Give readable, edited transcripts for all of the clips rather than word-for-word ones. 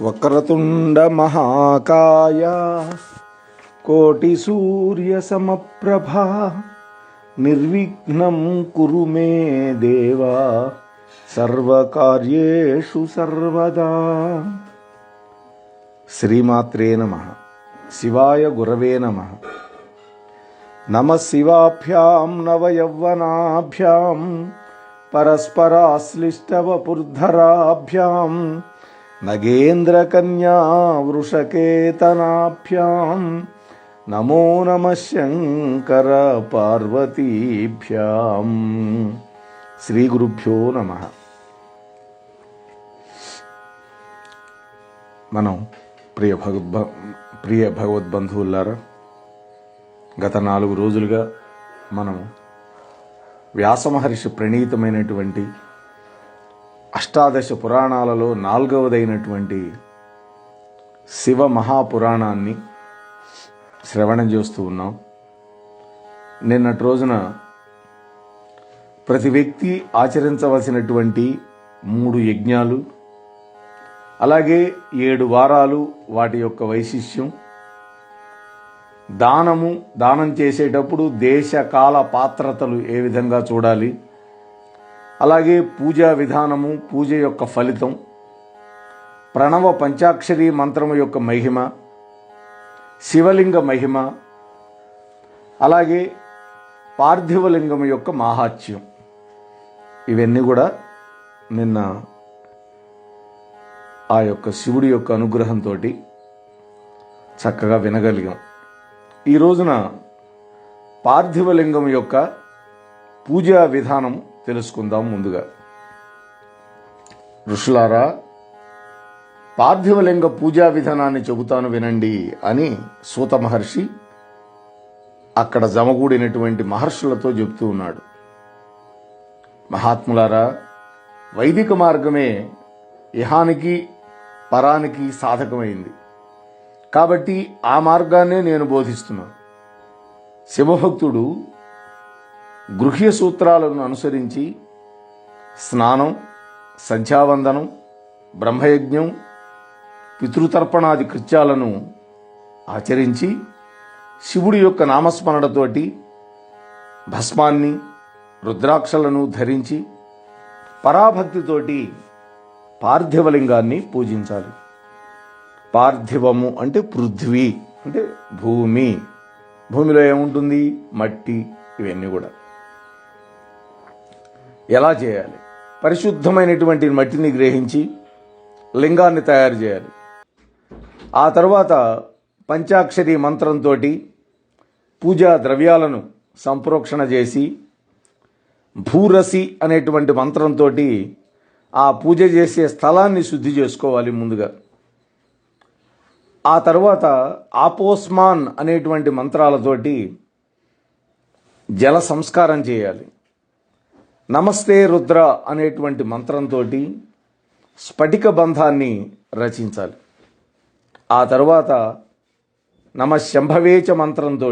వక్రతుండ మహాకాయ కోటి సూర్య సమప్రభా నిర్విఘ్నం కురు మే దేవా సర్వకార్యేషు సర్వదా. శ్రీమాత్రే నమః. శివాయ గురవే నమః. నమః శివాభ్యాం నవయౌవనాభ్యాం పరస్పరాశ్లిష్టవపుర్ధరాభ్యాం నగేంద్రకన్యా వృషకేతనాభ్యాం నమో నమః శంకర పార్వతీభ్యాం. శ్రీ గురుభ్యో నమః. మనం ప్రియ భగవద్బంధువులారా, గత 4 రోజులుగా మనం వ్యాసమహర్షి ప్రణీతమైనటువంటి అష్టాదశ పురాణాలలో 4వదైనటువంటి శివ మహాపురాణాన్ని శ్రవణం చేస్తూ ఉన్నాం. నిన్నటి రోజున ప్రతి వ్యక్తి ఆచరించవలసినటువంటి 3 యజ్ఞాలు, అలాగే 7 వారాలు వాటి యొక్క వైశిష్యం, దానం చేసేటప్పుడు దేశ కాల పాత్రతలు ఏ విధంగా చూడాలి, అలాగే పూజా విధానము, పూజ యొక్క ఫలితం, ప్రణవ పంచాక్షరి మంత్రము యొక్క మహిమ, శివలింగ మహిమ, అలాగే పార్థివలింగం యొక్క మాహాత్మ్యం, ఇవన్నీ కూడా నిన్న ఆ యొక్క శివుడి యొక్క అనుగ్రహంతో చక్కగా వినగలిగాం. ఈ రోజున పార్థివలింగం యొక్క పూజా విధానం తెలుసుకుందాం. ముందుగా ఋషులారా, పార్థివలింగ పూజా విధానాన్ని చెబుతాను వినండి అని సూత మహర్షి అక్కడ జమగూడినటువంటి మహర్షులతో చెబుతూ ఉన్నాడు. మహాత్ములారా, వైదిక మార్గమే ఇహానికి పరానికి సాధకమైంది కాబట్టి ఆ మార్గాన్నే నేను బోధిస్తున్నాను. శివభక్తుడు గృహ్య సూత్రాలను అనుసరించి స్నానం, సంధ్యావందనం, బ్రహ్మయజ్ఞం, పితృతర్పణాది కృత్యాలను ఆచరించి శివుడి యొక్క నామస్మరణతోటి భస్మాన్ని, రుద్రాక్షలను ధరించి పరాభక్తితోటి పార్థివలింగాన్ని పూజించాలి. పార్థివము అంటే పృథ్వీ, అంటే భూమి. భూమిలో ఏముంటుంది? మట్టి. ఇవన్నీ కూడా ఎలా చేయాలి? పరిశుద్ధమైనటువంటి మట్టిని గ్రహించి లింగాన్ని తయారు చేయాలి. ఆ తర్వాత పంచాక్షరి మంత్రంతో పూజా ద్రవ్యాలను సంప్రోక్షణ చేసి భూరసి అనేటువంటి మంత్రంతో ఆ పూజ చేసే స్థలాన్ని శుద్ధి చేసుకోవాలి ముందుగా. ఆ తర్వాత ఆపోస్మాన్ అనేటువంటి మంత్రాలతోటి జల సంస్కారం చేయాలి. నమస్తే రుద్ర అనేటువంటి మంత్రంతో స్ఫటిక బంధాన్ని రచించాలి. ఆ తర్వాత నమశంభవేచ మంత్రంతో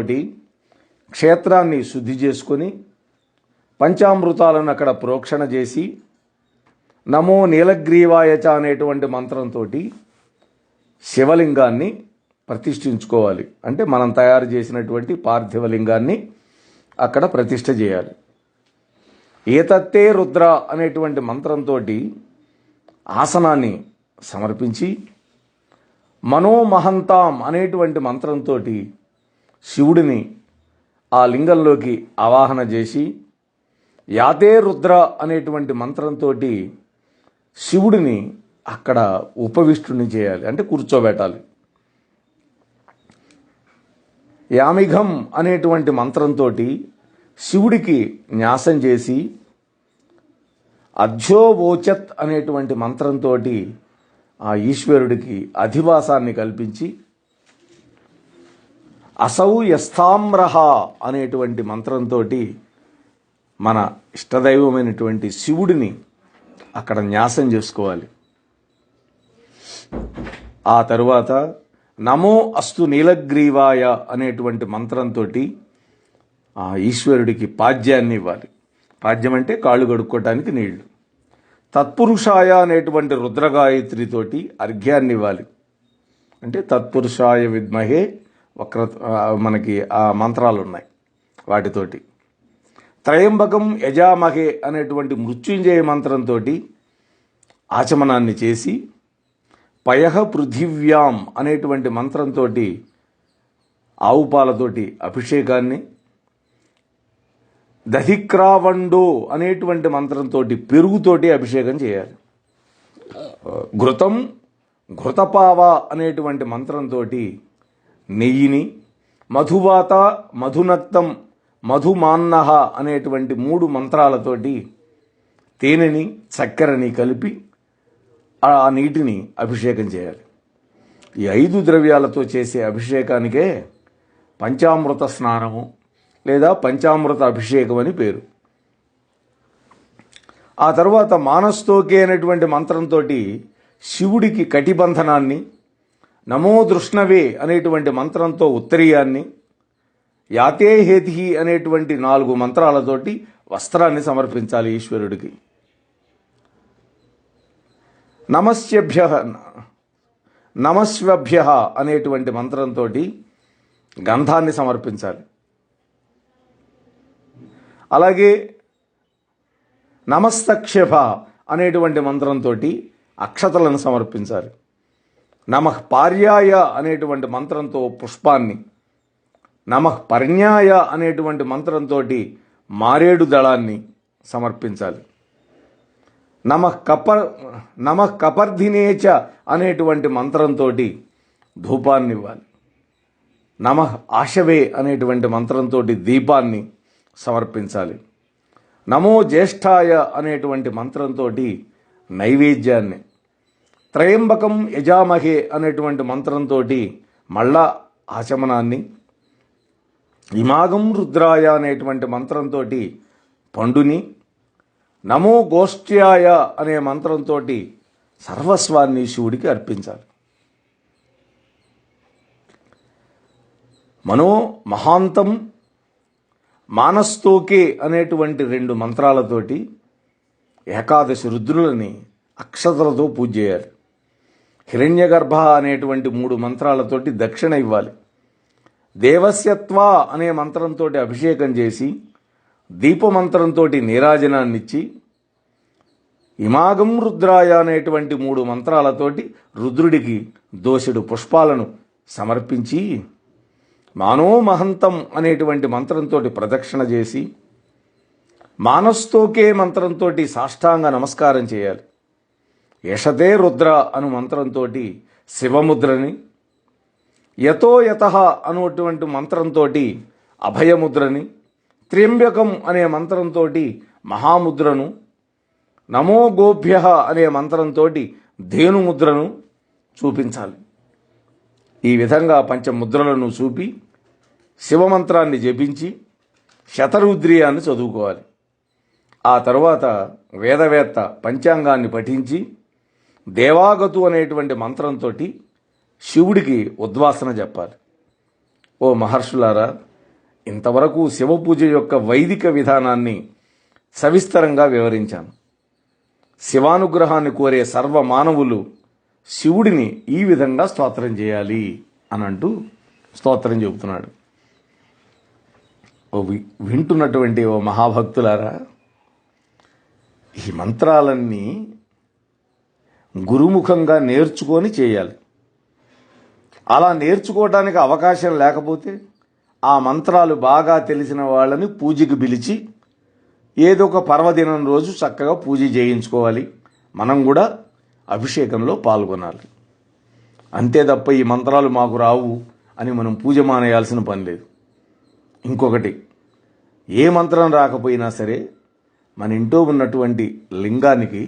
క్షేత్రాన్ని శుద్ధి చేసుకొని పంచామృతాలను అక్కడ ప్రోక్షణ చేసి నమో నీలగ్రీవాయచ అనేటువంటి మంత్రంతో శివలింగాన్ని ప్రతిష్ఠించుకోవాలి. అంటే మనం తయారు చేసినటువంటి పార్థివలింగాన్ని అక్కడ ప్రతిష్ఠ చేయాలి. ఏతత్తే రుద్ర అనేటువంటి మంత్రంతో ఆసనాన్ని సమర్పించి మనోమహంతాం అనేటువంటి మంత్రంతో శివుడిని ఆ లింగంలోకి ఆవాహన చేసి యాతే రుద్ర అనేటువంటి మంత్రంతో శివుడిని అక్కడ ఉపవిష్టుని చేయాలి, అంటే కూర్చోబెట్టాలి. యామిఘం అనేటువంటి మంత్రంతో శివుడికి న్యాసం చేసి అధ్యోవోచత్ అనేటువంటి మంత్రంతో ఆ ఈశ్వరుడికి అధివాసాన్ని కల్పించి అసౌ యస్థామ్రహ అనేటువంటి మంత్రంతో మన ఇష్టదైవమైనటువంటి శివుడిని అక్కడ న్యాసం చేసుకోవాలి. ఆ తరువాత నమో అస్తు నీలగ్రీవాయ అనేటువంటి మంత్రంతో ఆ ఈశ్వరుడికి పాద్యాన్ని ఇవ్వాలి. పాద్యం అంటే కాళ్ళు కడుక్కోవటానికి నీళ్లు. తత్పురుషాయ అనేటువంటి రుద్రగాయత్రితోటి అర్ఘ్యాన్ని ఇవ్వాలి. అంటే తత్పురుషాయ విద్మహే వక్ర మనకి ఆ మంత్రాలు ఉన్నాయి వాటితోటి. త్రయంబకం యజామహే అనేటువంటి మృత్యుంజయ మంత్రంతో ఆచమనాన్ని చేసి, పయః పృథివ్యాం అనేటువంటి మంత్రంతో ఆవు పాలతోటి అభిషేకాన్ని, దధిక్రావండో అనేటువంటి మంత్రంతో పెరుగుతోటి అభిషేకం చేయాలి. ఘృతం ఘృతపావ అనేటువంటి మంత్రంతో నెయ్యిని, మధువాత మధునక్తం మధుమాన్నహ అనేటువంటి 3 మంత్రాలతోటి తేనెని చక్కెరని కలిపి ఆ నీటిని అభిషేకం చేయాలి. ఈ 5 ద్రవ్యాలతో చేసే అభిషేకానికే పంచామృత స్నానము లేదా పంచామృత అభిషేకం అని పేరు. ఆ తర్వాత మానస్తోకే అనేటువంటి మంత్రంతో శివుడికి కటిబంధనాన్ని, నమో దృష్ణవే అనేటువంటి మంత్రంతో ఉత్తరీయాన్ని, యాతే హేతి అనేటువంటి 4 మంత్రాలతోటి వస్త్రాన్ని సమర్పించాలి ఈశ్వరుడికి. నమస్వభ్య అనేటువంటి మంత్రంతో గంధాన్ని సమర్పించాలి. అలాగే నమస్తక్షభ అనేటువంటి మంత్రంతో అక్షతలను సమర్పించాలి. నమః పార్యాయ అనేటువంటి మంత్రంతో పుష్పాన్ని, నమః పర్ణ్యాయ అనేటువంటి మంత్రంతో మారేడు దళాన్ని సమర్పించాలి. నమః కపర్ధినేచ అనేటువంటి మంత్రంతో ధూపాన్ని ఇవ్వాలి. నమః ఆశవే అనేటువంటి మంత్రంతో దీపాన్ని సమర్పించాలి. నమో జ్యేష్ఠాయ అనేటువంటి మంత్రంతో నైవేద్యాన్ని, త్రయంబకం యజామహే అనేటువంటి మంత్రంతో మళ్ళా ఆచమనాన్ని, ఇమాగం రుద్రాయ అనేటువంటి మంత్రంతో పండుని, నమో గోష్ఠ్యాయ అనే మంత్రంతో సర్వస్వాన్ని శివుడికి అర్పించాలి. మనో మహాంతం మానస్తోకే అనేటువంటి 2 మంత్రాలతోటి 11 రుద్రులని అక్షతలతో పూజ చేయాలి. హిరణ్యగర్భ అనేటువంటి 3 మంత్రాలతోటి దక్షిణ ఇవ్వాలి. దేవస్యత్వ అనే మంత్రంతో అభిషేకం చేసి, దీపమంత్రంతో నీరాజనాన్నిచ్చి, ఇమాగం రుద్రాయ అనేటువంటి 3 మంత్రాలతోటి రుద్రుడికి దోసెడు పుష్పాలను సమర్పించి, మానో మహంతం అనేటువంటి మంత్రంతో ప్రదక్షిణ చేసి, మానస్తోకే మంత్రంతో సాష్టాంగ నమస్కారం చేయాలి. యశతే రుద్ర అను మంత్రంతో శివముద్రని, యతో యతః అనేటువంటి మంత్రంతో అభయముద్రని, త్ర్యంబకం అనే మంత్రంతో మహాముద్రను, నమో గోభ్య అనే మంత్రంతో ధేనుముద్రను చూపించాలి. ఈ విధంగా పంచముద్రలను చూపి శివమంత్రాన్ని జపించి శతరుద్రియాన్ని చదువుకోవాలి. ఆ తరువాత వేదవేత్త పంచాంగాన్ని పఠించి దేవాగతు అనేటువంటి మంత్రంతో శివుడికి ఉద్వాసన చెప్పాలి. ఓ మహర్షులారా, ఇంతవరకు శివపూజ యొక్క వైదిక విధానాన్ని సవిస్తరంగా వివరించాను. శివానుగ్రహాన్ని కోరే సర్వ మానవులు శివుడిని ఈ విధంగా స్తోత్రం చేయాలి అని అంటూ స్తోత్రం చెబుతున్నాడు. వింటున్నటువంటి ఓ మహాభక్తులారా, ఈ మంత్రాలన్నీ గురుముఖంగా నేర్చుకొని చేయాలి. అలా నేర్చుకోవడానికి అవకాశం లేకపోతే ఆ మంత్రాలు బాగా తెలిసిన వాళ్ళని పూజకి పిలిచి ఏదో ఒక పర్వదినం రోజు చక్కగా పూజ చేయించుకోవాలి. మనం కూడా అభిషేకంలో పాల్గొనాలి. అంతే తప్ప ఈ మంత్రాలు మాకు రావు అని మనం పూజ మానేయాల్సిన పని లేదు. ఇంకొకటి, ఏ మంత్రం రాకపోయినా సరే మన ఇంట్లో ఉన్నటువంటి లింగానికి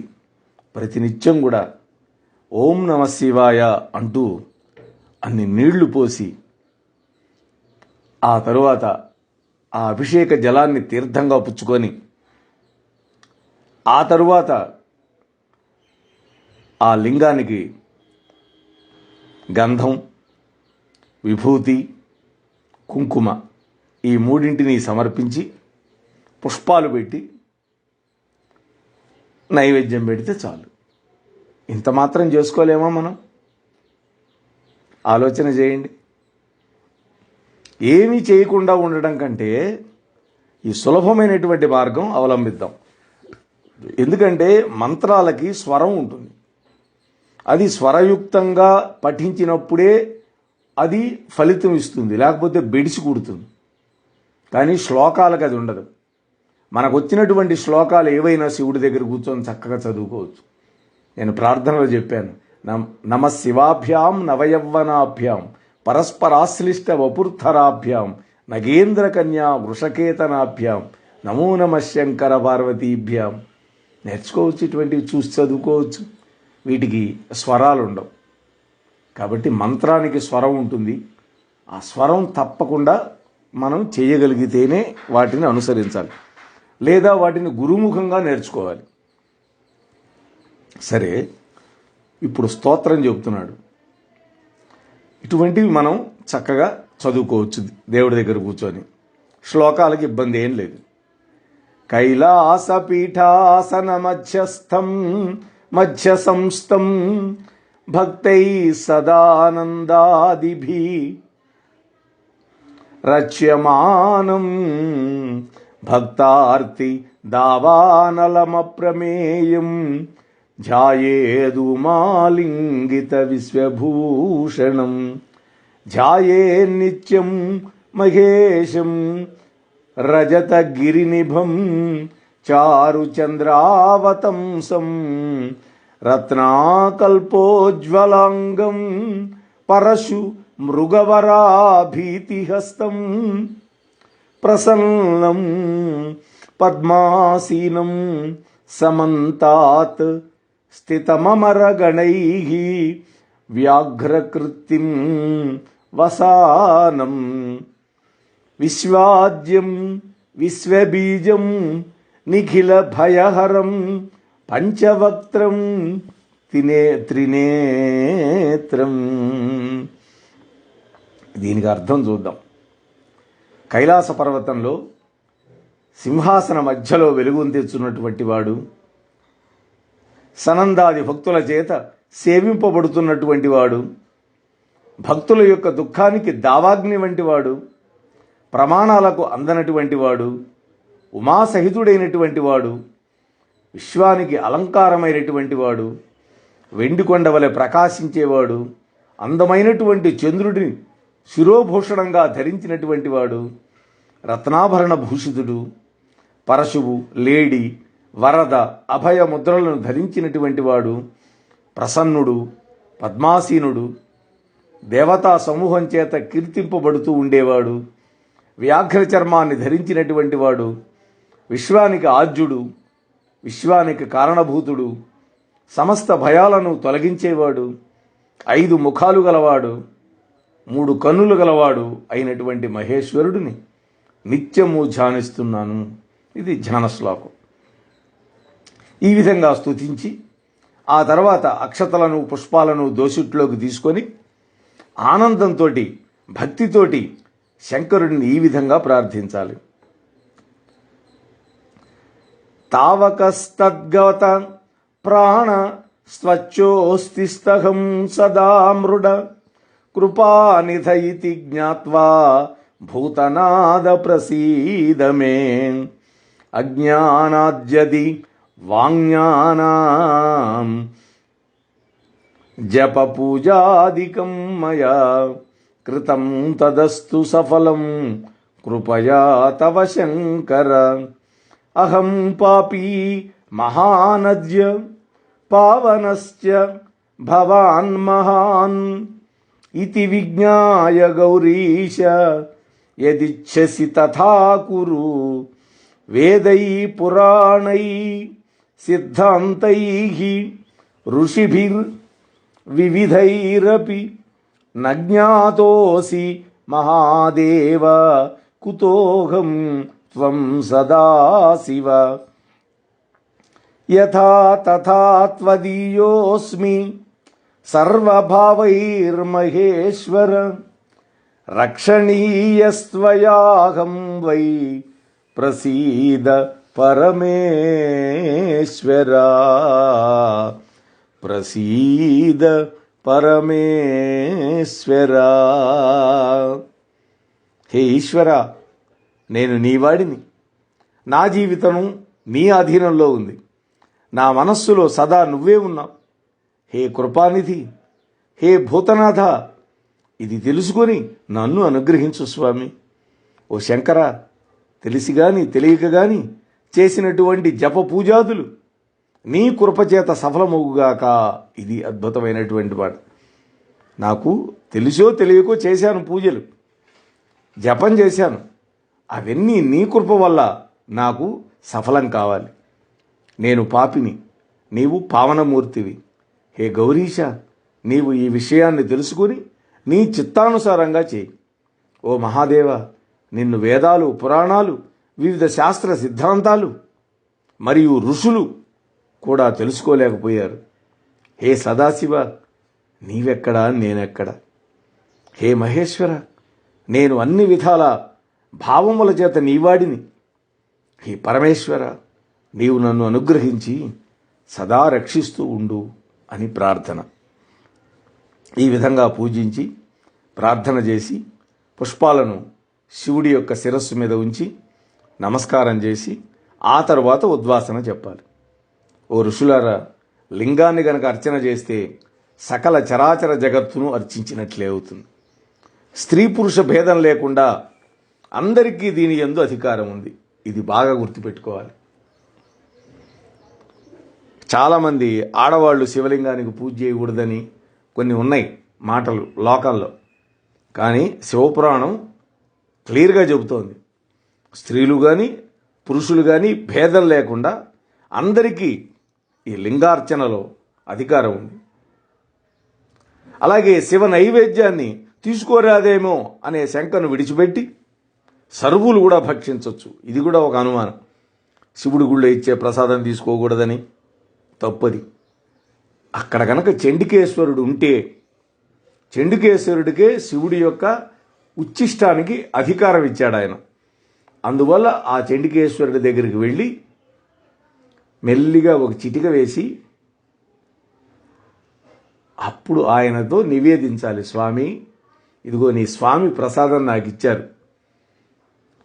ప్రతినిత్యం కూడా ఓం నమ శివాయ అంటూ అన్ని నీళ్లు పోసి, ఆ తరువాత ఆ అభిషేక జలాన్ని తీర్థంగా పుచ్చుకొని, ఆ తరువాత ఆ లింగానికి గంధం, విభూతి, కుంకుమ ఈ 3 సమర్పించి పుష్పాలు పెట్టి నైవేద్యం పెడితే చాలు. ఇంత మాత్రం చేసుకోలేమా మనం? ఆలోచన చేయండి. ఏమీ చేయకుండా ఉండడం కంటే ఈ సులభమైనటువంటి మార్గం అవలంబిద్దాం. ఎందుకంటే మంత్రాలకి స్వరం ఉంటుంది. అది స్వరయుక్తంగా పఠించినప్పుడే అది ఫలితం ఇస్తుంది, లేకపోతే బెడిసి కుడుతుంది. కానీ శ్లోకాలకు అది ఉండదు. మనకు వచ్చినటువంటి శ్లోకాలు ఏవైనా శివుడి దగ్గర కూర్చొని చక్కగా చదువుకోవచ్చు. నేను ప్రార్థనలో చెప్పాను, నమ శివాభ్యాం నవయవ్వనాభ్యాం పరస్పరాశ్లిష్ట వపుర్థరాభ్యాం నగేంద్ర కన్యా వృషకేతనాభ్యాం నమో నమ శంకర పార్వతీభ్యాం. నేర్చుకోవచ్చు, ఇటువంటివి చూసి చదువుకోవచ్చు. వీటికి స్వరాలు ఉండవు. కాబట్టి మంత్రానికి స్వరం ఉంటుంది. ఆ స్వరం తప్పకుండా మనం చేయగలిగితేనే వాటిని అనుసరించాలి, లేదా వాటిని గురుముఖంగా నేర్చుకోవాలి. సరే, ఇప్పుడు స్తోత్రం చెబుతున్నాడు. ఇటువంటివి మనం చక్కగా చదువుకోవచ్చు దేవుడి దగ్గర కూర్చొని. శ్లోకాలకు ఇబ్బంది ఏం లేదు. కైలాసపీఠాసన మధ్యస్థం మధ్య సంస్థం భక్తై సదానందాదిభి రచ్యమానం భక్తార్తి దావానలమప్రమేయం ధ్యాయేదు మాలింగిత విశ్వభూషణం ధ్యాయే నిత్యం మహేశం రజతగిరినిభం చారుచంద్రావతంసం రత్నాకల్పోజ్వలాంగం పరశు మృగవరాభీతిహస్తం ప్రసన్నం పద్మాసీనం సమంతాత్ స్థితమమరగణైః వ్యాఘ్రకృత్తిం వసానం విశ్వాద్యం విశ్వబీజం నిఖిల భయహరం పంచవక్త్రం త్రినేత్రం. దీనికి అర్థం చూద్దాం. కైలాస పర్వతంలో సింహాసన మధ్యలో వెలుగును తెచ్చున్నటువంటి వాడు, సనందాది భక్తుల చేత సేవింపబడుతున్నటువంటి వాడు, భక్తుల యొక్క దుఃఖానికి దావాగ్ని వంటి వాడు, ప్రమాణాలకు అందనటువంటి వాడు, ఉమాసహితుడైనటువంటి వాడు, విశ్వానికి అలంకారమైనటువంటి వాడు, వెండికొండ వలె ప్రకాశించేవాడు, అందమైనటువంటి చంద్రుడిని శిరోభూషణంగా ధరించినటువంటి వాడు, రత్నాభరణ భూషితుడు, పరశువు, లేడి, వరద, అభయ ముద్రలను ధరించినటువంటి వాడు, ప్రసన్నుడు, పద్మాసీనుడు, దేవతా సమూహం చేత కీర్తింపబడుతూ ఉండేవాడు, వ్యాఘ్ర చర్మాన్ని ధరించినటువంటి వాడు, విశ్వానికి ఆద్యుడు, విశ్వానికి కారణభూతుడు, సమస్త భయాలను తొలగించేవాడు, 5 ముఖాలు గలవాడు, 3 కన్నులు గలవాడు అయినటువంటి మహేశ్వరుడిని నిత్యము ధ్యానిస్తున్నాను. ఇది ధ్యాన శ్లోకం. ఈ విధంగా స్తుతించి ఆ తర్వాత అక్షతలను పుష్పాలను దోసిట్లోకి తీసుకొని ఆనందంతో భక్తితోటి శంకరుడిని ఈ విధంగా ప్రార్థించాలి. తావకస్తద్గత ప్రాణ స్వచ్ఛోస్తిస్తహం సదా మృడ కృపానిధ ఇతి జ్ఞాత్వా భూతనాద ప్రసీద మే అజ్ఞానాద్యది వాంజ్ఞానాం జప పూజాదికం మయా కృతం తదస్తు సఫలం కృపయా తవ శంకర అహం పాపీ మహానద్య పావనశ్చ భవాన్ మహాన్ ఇతి విజ్ఞాయ గౌరీశ యదిచ్ఛసి తథా కురు వేదై పురాణై సిద్ధాంతై ఋషిభిర్ వివిధైరపి నజ్ఞాతోసి మహాదేవ కుతోహం త్వం సదాశివ యథా తథా త్వదీయోస్మి సర్వభావైర్మహేశ్వర రక్షణీయస్త్వయాహం వై ప్రసీద పరమేశ్వరా ప్రసీద పరమేశ్వరా. హే ఈశ్వర, నేను నీవాడిని. నా జీవితం నీ అధీనంలో ఉంది. నా మనస్సులో సదా నువ్వే ఉన్నావు. హే కృపానిధి, హే భూతనాథ, ఇది తెలుసుకొని నన్ను అనుగ్రహించు స్వామి. ఓ శంకర, తెలిసి గాని తెలియక గాని చేసినటువంటి జప పూజాదులు నీ కృపచేత సఫలమవుగాక. ఇది అద్భుతమైనటువంటి మాట. నాకు తెలుసో తెలియకో చేశాను పూజలు, జపం చేశాను. అవన్నీ నీ కృప వల్ల నాకు సఫలం కావాలి. నేను పాపిని, నీవు పావనమూర్తివి. హే గౌరీశ, నీవు ఈ విషయాన్ని తెలుసుకుని నీ చిత్తానుసారంగా చేయి. ఓ మహాదేవ, నిన్ను వేదాలు, పురాణాలు, వివిధ శాస్త్ర సిద్ధాంతాలు మరియు ఋషులు కూడా తెలుసుకోలేకపోయారు. హే సదాశివ, నీవెక్కడా నేనెక్కడా? హే మహేశ్వర, నేను అన్ని విధాల భావముల చేత నీవాడిని. హే పరమేశ్వర, నీవు నన్ను అనుగ్రహించి సదా రక్షిస్తూ ఉండు అని ప్రార్థన. ఈ విధంగా పూజించి ప్రార్థన చేసి పుష్పాలను శివుడి యొక్క శిరస్సు మీద ఉంచి నమస్కారం చేసి ఆ తరువాత ఉద్వాసన చెప్పాలి. ఓ ఋషులారా, లింగాన్ని గనక అర్చన చేస్తే సకల చరాచర జగత్తును అర్చించినట్లే అవుతుంది. స్త్రీ పురుష భేదం లేకుండా అందరికీ దీని యందు అధికారం ఉంది. ఇది బాగా గుర్తుపెట్టుకోవాలి. చాలామంది ఆడవాళ్ళు శివలింగానికి పూజ చేయకూడదని కొన్ని ఉన్నాయి మాటలు లోకల్లో. కానీ శివపురాణం క్లియర్గా చెబుతోంది, స్త్రీలు కానీ పురుషులు కానీ భేదం లేకుండా అందరికీ ఈ లింగార్చనలో అధికారం ఉంది. అలాగే శివ నైవేద్యాన్ని తీసుకోరాదేమో అనే శంకను విడిచిపెట్టి సరువులు కూడా భక్షించవచ్చు. ఇది కూడా ఒక అనుమానం. శివుడి గుళ్ళో ఇచ్చే ప్రసాదం తీసుకోకూడదని తప్పది. అక్కడ కనుక చండికేశ్వరుడు ఉంటే చండికేశ్వరుడికే శివుడి యొక్క ఉచ్చిష్టానికి అధికారం ఇచ్చాడు ఆయన. అందువల్ల ఆ చండికేశ్వరుడి దగ్గరికి వెళ్ళి మెల్లిగా ఒక చిటిక వేసి అప్పుడు ఆయనతో నివేదించాలి, స్వామి ఇదిగో నీ స్వామి ప్రసాదం నాకు ఇచ్చారు,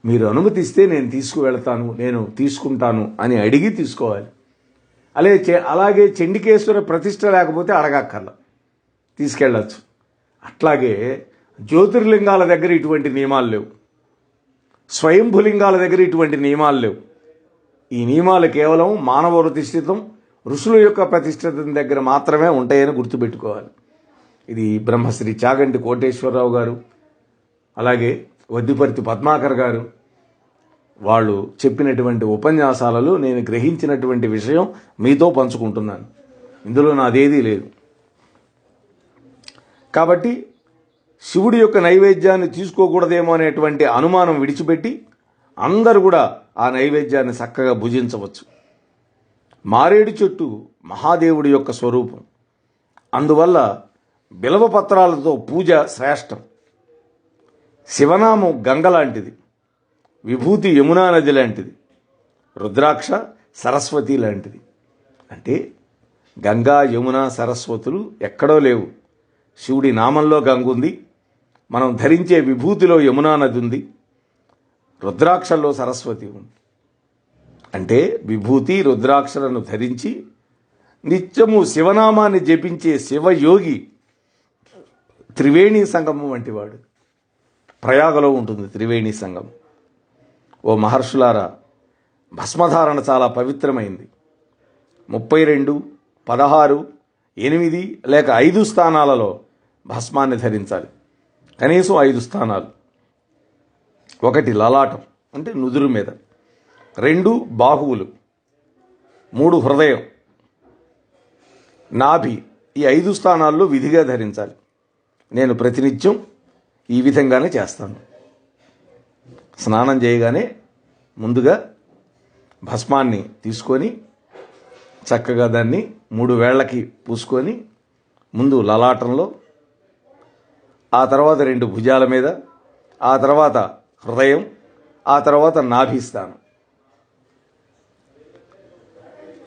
మీరు అనుమతిస్తే నేను తీసుకువెళ్తాను, నేను తీసుకుంటాను అని అడిగి తీసుకోవాలి. అలాగే చండికేశ్వర ప్రతిష్ట లేకపోతే అడగక్కర్ల, తీసుకెళ్ళచ్చు. అట్లాగే జ్యోతిర్లింగాల దగ్గర ఇటువంటి నియమాలు లేవు, స్వయంభులింగాల దగ్గర ఇటువంటి నియమాలు లేవు. ఈ నియమాలు కేవలం మానవ ప్రతిష్ఠితం, ఋషుల యొక్క ప్రతిష్ఠితం దగ్గర మాత్రమే ఉంటాయని గుర్తుపెట్టుకోవాలి. ఇది బ్రహ్మశ్రీ చాగంటి కోటేశ్వరరావు గారు, అలాగే వద్దిపర్తి పద్మాకర్ గారు వాళ్ళు చెప్పినటువంటి ఉపన్యాసాలలో నేను గ్రహించినటువంటి విషయం మీతో పంచుకుంటున్నాను. ఇందులో నాదేదీ లేదు. కాబట్టి శివుడి యొక్క నైవేద్యాన్ని తీసుకోకూడదేమో అనేటువంటి అనుమానం విడిచిపెట్టి అందరూ కూడా ఆ నైవేద్యాన్ని చక్కగా భుజించవచ్చు. మారేడు చెట్టు మహాదేవుడి యొక్క స్వరూపం. అందువల్ల బిల్వపత్రాలతో పూజ శ్రేష్టం. శివనామం గంగ లాంటిది, విభూతి యమునా నది లాంటిది, రుద్రాక్ష సరస్వతి లాంటిది. అంటే గంగా, యమున, సరస్వతులు ఎక్కడో లేవు. శివుడి నామంలో గంగ ఉంది, మనం ధరించే విభూతిలో యమునా నది ఉంది, రుద్రాక్షల్లో సరస్వతి ఉంది. అంటే విభూతి రుద్రాక్షలను ధరించి నిత్యము శివనామాన్ని జపించే శివయోగి త్రివేణి సంగమం వంటివాడు. ప్రయాగలో ఉంటుంది త్రివేణి సంగమం. ఓ మహర్షులారా, భస్మధారణ చాలా పవిత్రమైంది. 32, 16, 8 లేక 5 స్థానాలలో భస్మాన్ని ధరించాలి. కనీసం 5 స్థానాలు. 1 లలాటం అంటే నుదురు మీద, 2 బాహువులు, 3 హృదయం, నాభి. ఈ 5 స్థానాల్లో విధిగా ధరించాలి. నేను ప్రతినిత్యం ఈ విధంగానే చేస్తాను. స్నానం చేయగానే ముందుగా భస్మాన్ని తీసుకొని చక్కగా దాన్ని 3 వేళ్లకి పూసుకొని ముందు లలాటంలో, ఆ తర్వాత 2 భుజాల మీద, ఆ తర్వాత హృదయం, ఆ తర్వాత నాభిస్థానం.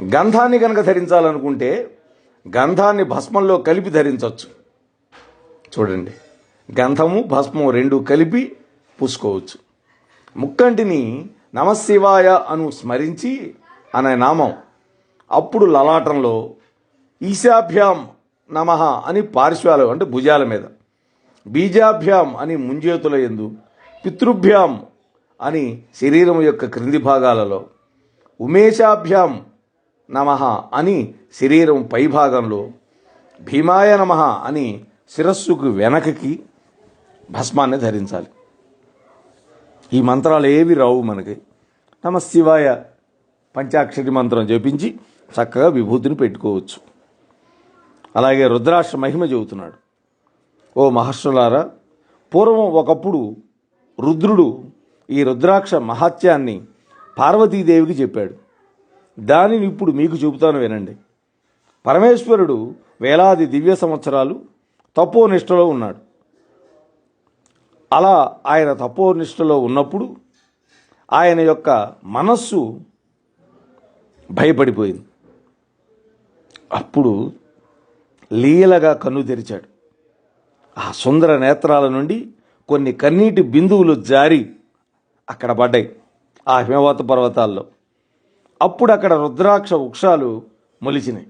గంధాన్ని కనుక ధరించాలనుకుంటే గంధాన్ని భస్మంలో కలిపి ధరించవచ్చు. చూడండి, గంధము భస్మము రెండు కలిపి పూసుకోవచ్చు. ముక్కంటిని నమశివాయ అను స్మరించి అనే నామం అప్పుడు లలాటంలో, ఈశాభ్యాం నమః అని పార్శ్వాలు అంటే భుజాల మీద, బీజాభ్యాం అని ముంజేతుల యందు, పితృభ్యాం అని శరీరం యొక్క క్రింది భాగాలలో, ఉమేశాభ్యాం నమః అని శరీరం పై భాగంలో, భీమాయ నమః అని శిరస్సుకు వెనకకి భస్మాన్ని ధరించాలి. ఈ మంత్రాలు ఏవి రావు మనకి. నమశివాయ పంచాక్షరి మంత్రం జపించి చక్కగా విభూతిని పెట్టుకోవచ్చు. అలాగే రుద్రాక్ష మహిమ చెబుతున్నాడు. ఓ మహర్షులారా, పూర్వం ఒకప్పుడు రుద్రుడు ఈ రుద్రాక్ష మహాత్యాన్ని పార్వతీదేవికి చెప్పాడు. దానిని ఇప్పుడు మీకు చెబుతాను వినండి. పరమేశ్వరుడు వేలాది దివ్య సంవత్సరాలు తపోనిష్టలో ఉన్నాడు. అలా ఆయన తపోనిష్టలో ఉన్నప్పుడు ఆయన యొక్క మనస్సు భయపడిపోయింది. అప్పుడు లీలగా కన్ను తెరిచాడు. ఆ సుందర నేత్రాల నుండి కొన్ని కన్నీటి బిందువులు జారి అక్కడ పడ్డాయి, ఆ హిమవత పర్వతాల్లో. అప్పుడు అక్కడ రుద్రాక్ష వృక్షాలు మొలిచినాయి.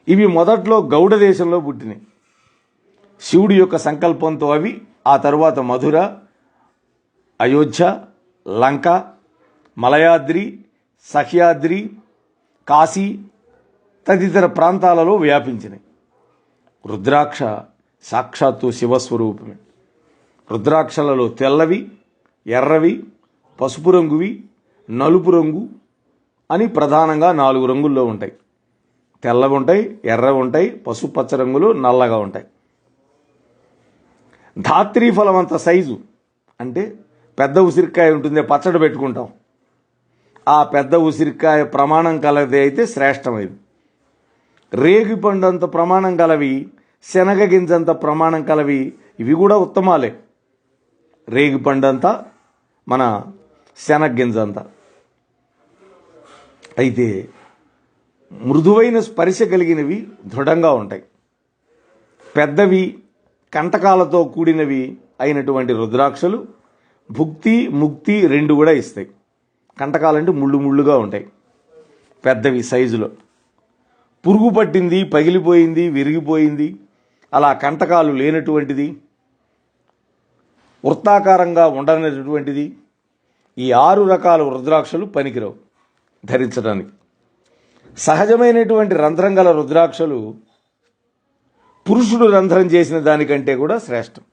ఇవి మొదట్లో గౌడ దేశంలో పుట్టినాయి. శివుడి యొక్క సంకల్పంతో అవి ఆ తరువాత మధుర, అయోధ్య, లంక, మలయాద్రి, సహ్యాద్రి, కాశీ తదితర ప్రాంతాలలో వ్యాపించినాయి. రుద్రాక్ష సాక్షాత్తు శివస్వరూపమే. రుద్రాక్షలలో తెల్లవి, ఎర్రవి, పసుపు రంగువి, నలుపు రంగు అని ప్రధానంగా 4 రంగుల్లో ఉంటాయి. తెల్లవి ఉంటాయి, ఎర్రవి ఉంటాయి, పసుపు పచ్చ రుంగులు, నల్లగా ఉంటాయి. ధాత్రీ ఫలం అంత సైజు, అంటే పెద్ద ఉసిరికాయ ఉంటుంది, పచ్చడి పెట్టుకుంటాం. ఆ పెద్ద ఉసిరికాయ ప్రమాణం కలది అయితే శ్రేష్టమైనది. రేగి పండంత ప్రమాణం కలవి, శనగ గింజంత ప్రమాణం కలవి, ఇవి కూడా ఉత్తమాలే. రేగి పండంతా, మన శనగ గింజంతా. అయితే మృదువైన స్పర్శ కలిగినవి దృఢంగా ఉంటాయి. పెద్దవి కంటకాలతో కూడినవి అయినటువంటి రుద్రాక్షలు భుక్తి ముక్తి రెండు కూడా ఇస్తాయి. కంటకాలంటే ముళ్ళు ముళ్ళుగా ఉంటాయి, పెద్దవి సైజులో. పురుగు పట్టింది, పగిలిపోయింది, విరిగిపోయింది, అలా కంటకాలు లేనటువంటిది, వృత్తాకారంగా ఉండనటువంటిది, ఈ 6 రకాల రుద్రాక్షలు పనికిరావు ధరించడానికి. సహజమైనటువంటి రంధ్రం గల రుద్రాక్షలు పురుషుడు రంధ్రం చేసిన దానికంటే కూడా శ్రేష్టం.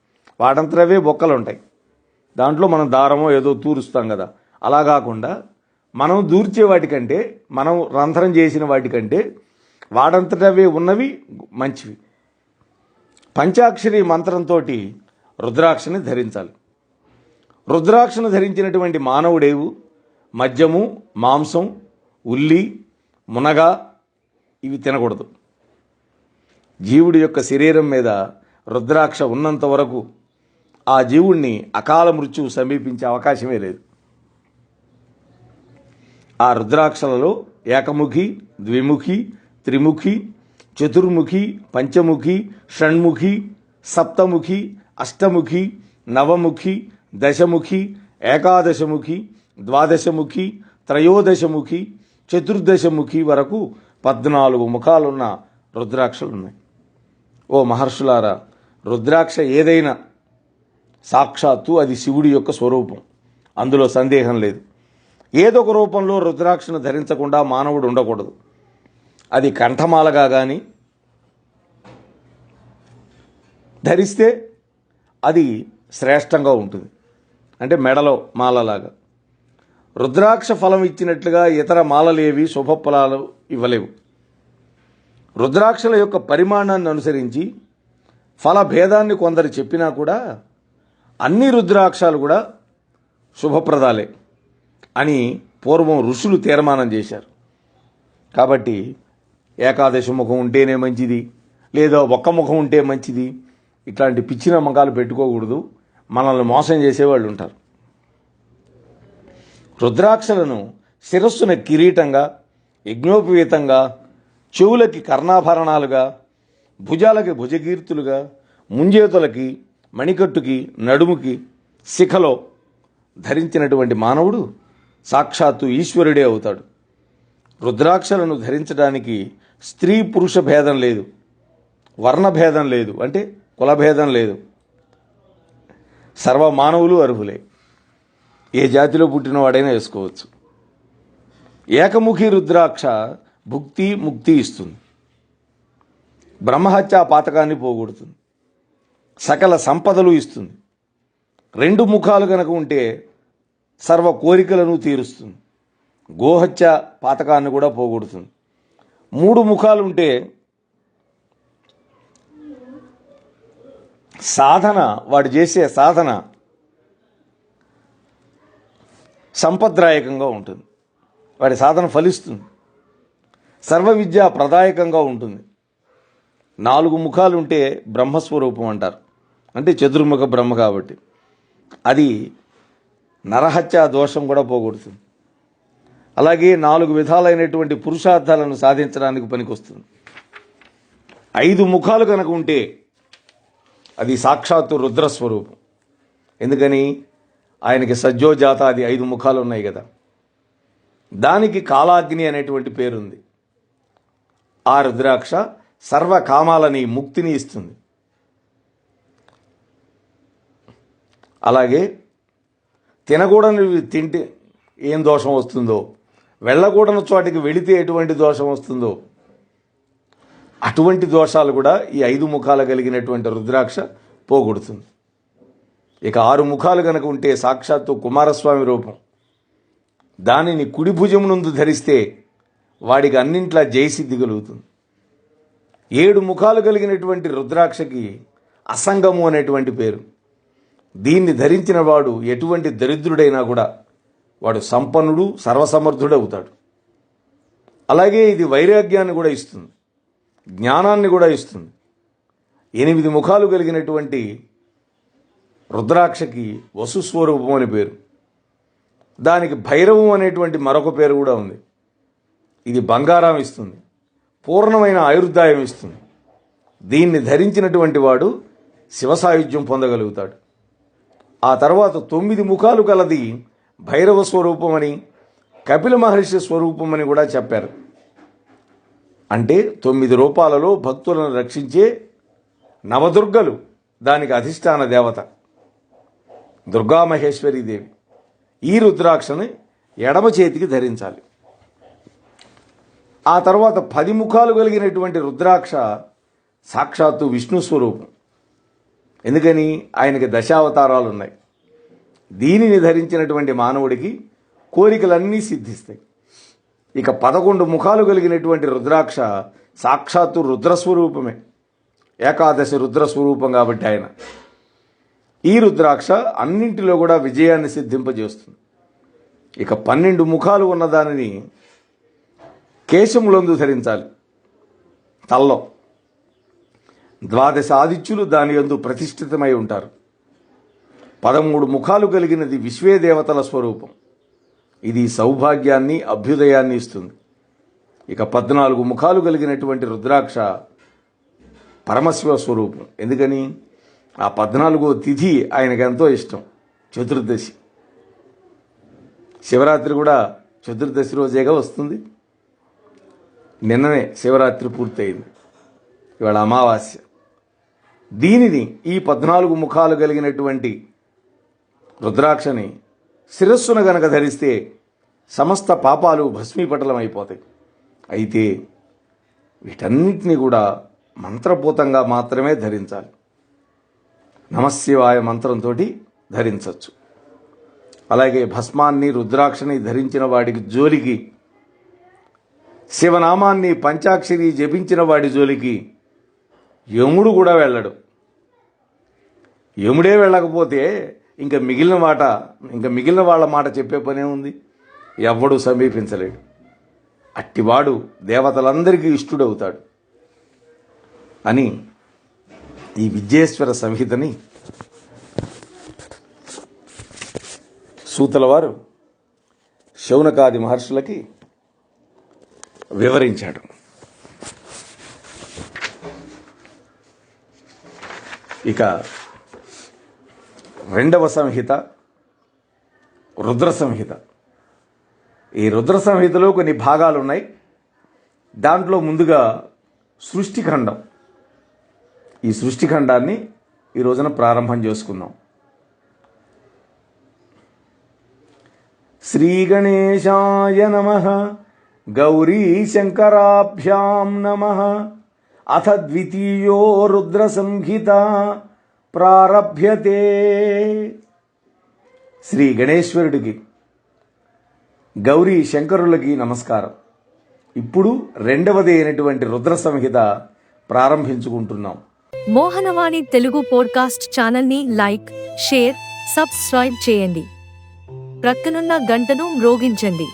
వాటంతరవే బొక్కలు ఉంటాయి, దాంట్లో మనం దారమో ఏదో తూరుస్తాం కదా. అలా కాకుండా మనం దూర్చే వాటికంటే, మనం రంధ్రం చేసిన వాటికంటే వాడంతటవే ఉన్నవి మంచివి. పంచాక్షరి మంత్రంతో రుద్రాక్షని ధరించాలి. రుద్రాక్షను ధరించినటువంటి మానవుడేవు మద్యము, మాంసం, ఉల్లి, మునగ ఇవి తినకూడదు. జీవుడి యొక్క శరీరం మీద రుద్రాక్ష ఉన్నంత వరకు ఆ జీవుణ్ణి అకాల మృత్యువు సమీపించే అవకాశమే లేదు. ఆ రుద్రాక్షలలో ఏకముఖి, ద్విముఖి, త్రిముఖి, చతుర్ముఖి, పంచముఖి, షణ్ముఖి, సప్తముఖి, అష్టముఖి, నవముఖి, దశముఖి, ఏకాదశముఖి, ద్వాదశముఖి, త్రయోదశముఖి, చతుర్దశముఖి వరకు 14 ముఖాలున్న రుద్రాక్షలు ఉన్నాయి. ఓ మహర్షులారా, రుద్రాక్ష ఏదైనా సాక్షాత్తు అది శివుడి యొక్క స్వరూపం, అందులో సందేహం లేదు. ఏదో ఒక రూపంలో రుద్రాక్షను ధరించకుండా మానవుడు ఉండకూడదు. అది కంఠమాలగా కానీ ధరిస్తే అది శ్రేష్టంగా ఉంటుంది, అంటే మెడలో మాలలాగా. రుద్రాక్ష ఫలం ఇచ్చినట్లుగా ఇతర మాలలేవి శుభఫలాలు ఇవ్వలేవు. రుద్రాక్షల యొక్క పరిమాణాన్ని అనుసరించి ఫల భేదాన్ని కొందరు చెప్పినా కూడా అన్ని రుద్రాక్షాలు కూడా శుభప్రదాలే అని పూర్వం ఋషులు తీర్మానం చేశారు. కాబట్టి ఏకాదశి ముఖం ఉంటేనే మంచిది, లేదా ఒక్క ముఖం ఉంటే మంచిది, ఇట్లాంటి పిచ్చి నమ్మకాలు పెట్టుకోకూడదు. మనల్ని మోసం చేసేవాళ్ళు ఉంటారు. రుద్రాక్షలను శిరస్సున కిరీటంగా, యజ్ఞోపవీతంగా, చెవులకి కర్ణాభరణాలుగా, భుజాలకి భుజకీర్తులుగా, ముంజేతులకి, మణికట్టుకి, నడుముకి, శిఖలో ధరించినటువంటి మానవుడు సాక్షాత్తు ఈశ్వరుడే అవుతాడు. రుద్రాక్షలను ధరించడానికి స్త్రీ పురుష భేదం లేదు, వర్ణభేదం లేదు, అంటే కులభేదం లేదు. సర్వ మానవులు అర్హులే. ఏ జాతిలో పుట్టినవాడైనా వేసుకోవచ్చు. ఏకముఖి రుద్రాక్ష భుక్తి ముక్తి ఇస్తుంది. బ్రహ్మహత్యా పాతకాన్ని పోగొడుతుంది. సకల సంపదలు ఇస్తుంది. 2 ముఖాలు కనుక ఉంటే సర్వ కోరికలను తీరుస్తుంది. గోహత్య పాతకాన్ని కూడా పోగొడుతుంది. 3 ముఖాలు ఉంటే సాధన, వాడు చేసే సాధన సంపద్రాయకంగా ఉంటుంది. వాడి సాధన ఫలిస్తుంది. సర్వ విద్య ప్రదాయకంగా ఉంటుంది. 4 ముఖాలు ఉంటే బ్రహ్మస్వరూపం అంటారు. అంటే చతుర్ముఖ బ్రహ్మ కాబట్టి అది నరహత్య దోషం కూడా పోగొడుతుంది. అలాగే 4 విధాలైనటువంటి పురుషార్థాలను సాధించడానికి పనికొస్తుంది. 5 ముఖాలు కనుక ఉంటే అది సాక్షాత్తు రుద్రస్వరూపం. ఎందుకని? ఆయనకి సజ్జోజాతాది 5 ముఖాలు ఉన్నాయి కదా. దానికి కాలాగ్ని అనేటువంటి పేరుంది. ఆ రుద్రాక్ష సర్వ కామాలని, ముక్తిని ఇస్తుంది. అలాగే తినకూడని తింటే ఏం దోషం వస్తుందో, వెళ్ళకూడని చోటికి వెళితే ఎటువంటి దోషం వస్తుందో అటువంటి దోషాలు కూడా ఈ 5 ముఖాలు కలిగినటువంటి రుద్రాక్ష పోగొడుతుంది. ఇక 6 ముఖాలు కనుక ఉంటే సాక్షాత్తు కుమారస్వామి రూపం. దానిని కుడి భుజం నుండి ధరిస్తే వాడికి అన్నింట్లా జయసిద్ధి కలుగుతుంది. 7 ముఖాలు కలిగినటువంటి రుద్రాక్షకి అసంగము అనేటువంటి పేరు. దీన్ని ధరించిన వాడు ఎటువంటి దరిద్రుడైనా కూడా వాడు సంపన్నుడు, సర్వసమర్థుడు అవుతాడు. అలాగే ఇది వైరాగ్యాన్ని కూడా ఇస్తుంది, జ్ఞానాన్ని కూడా ఇస్తుంది. 8 ముఖాలు కలిగినటువంటి రుద్రాక్షకి వసుస్వరూపం అని పేరు. దానికి భైరవం అనేటువంటి మరొక పేరు కూడా ఉంది. ఇది బంగారం ఇస్తుంది, పూర్ణమైన ఆయుర్దాయం ఇస్తుంది. దీన్ని ధరించినటువంటి వాడు శివసాయుధ్యం పొందగలుగుతాడు. ఆ తర్వాత 9 ముఖాలు కలది భైరవ స్వరూపమని, కపిల మహర్షి స్వరూపమని కూడా చెప్పారు. అంటే 9 రూపాలలో భక్తులను రక్షించే నవదుర్గలు దానికి అధిష్టాన దేవత దుర్గామహేశ్వరీదేవి. ఈ రుద్రాక్షని ఎడమ చేతికి ధరించాలి. ఆ తర్వాత 10 ముఖాలు కలిగినటువంటి రుద్రాక్ష సాక్షాత్తు విష్ణు స్వరూపం. ఎందుకని? ఆయనకి దశావతారాలు ఉన్నాయి. దీనిని ధరించినటువంటి మానవుడికి కోరికలన్నీ సిద్ధిస్తాయి. ఇక 11 ముఖాలు కలిగినటువంటి రుద్రాక్ష సాక్షాత్తు రుద్రస్వరూపమే. ఏకాదశి రుద్రస్వరూపం కాబట్టి ఆయన. ఈ రుద్రాక్ష అన్నింటిలో కూడా విజయాన్ని సిద్ధింపజేస్తుంది. ఇక 12 ముఖాలు ఉన్న దానిని కేశములందు ధరించాలి, తల్లో. 12 ఆదిత్యులు దాని యందు ప్రతిష్ఠితమై ఉంటారు. 13 ముఖాలు కలిగినది విశ్వేదేవతల స్వరూపం. ఇది సౌభాగ్యాన్ని, అభ్యుదయాన్ని ఇస్తుంది. ఇక 14 ముఖాలు కలిగినటువంటి రుద్రాక్ష పరమశివ స్వరూపం. ఎందుకని? ఆ 14వ తిథి ఆయనకు ఎంతో ఇష్టం, చతుర్దశి. శివరాత్రి కూడా చతుర్దశి రోజేగా వస్తుంది. నిన్ననే శివరాత్రి పూర్తయింది, ఇవాళ అమావాస్య. దీనిని, ఈ 14 ముఖాలు కలిగినటువంటి రుద్రాక్షని శిరస్సును గనక ధరిస్తే సమస్త పాపాలు భస్మీపటలం అయిపోతాయి. అయితే వీటన్నిటినీ కూడా మంత్రపూతంగా మాత్రమే ధరించాలి. నమశివాయ మంత్రంతో ధరించవచ్చు. అలాగే భస్మాన్ని, రుద్రాక్షని ధరించిన వాడికి జోలికి, శివనామాన్ని పంచాక్షరి జపించిన వాడి జోలికి యముడు కూడా వెళ్ళడు. యముడే వెళ్ళకపోతే ఇంకా మిగిలిన వాళ్ళ మాట చెప్పే పనే ఉంది? ఎవ్వడూ సమీపించలేడు. అట్టివాడు దేవతలందరికీ ఇష్టుడవుతాడు అని ఈ విద్యేశ్వర సంహితని సూతల వారు శౌనకాది మహర్షులకి వివరించాడు. ఇక రెండవ సంహిత రుద్ర సంహిత. ఈ రుద్ర సంహితలో కొన్ని భాగాలు ఉన్నాయి. దాంట్లో ముందుగా సృష్టిఖండం. ఈ సృష్టిఖండాన్ని ఈ రోజున ప్రారంభం చేసుకుందాం. శ్రీ గణేశాయ నమః. గౌరీ శంకరాభ్యాం నమః. అథ ద్వితీయో రుద్ర సంహిత ప్రారభ్యతే. శ్రీ గణేశ్వరుడికి, గౌరీ శంకరులకి నమస్కారం. ఇప్పుడు రెండవది అయినటువంటి రుద్ర సంహిత ప్రారంభించుకుంటున్నాం. మోహనవాణి తెలుగు పోడ్కాస్ట్ ఛానల్ని లైక్, షేర్, సబ్స్క్రైబ్ చేయండి. ప్రక్కనున్న గంటను మ్రోగించండి.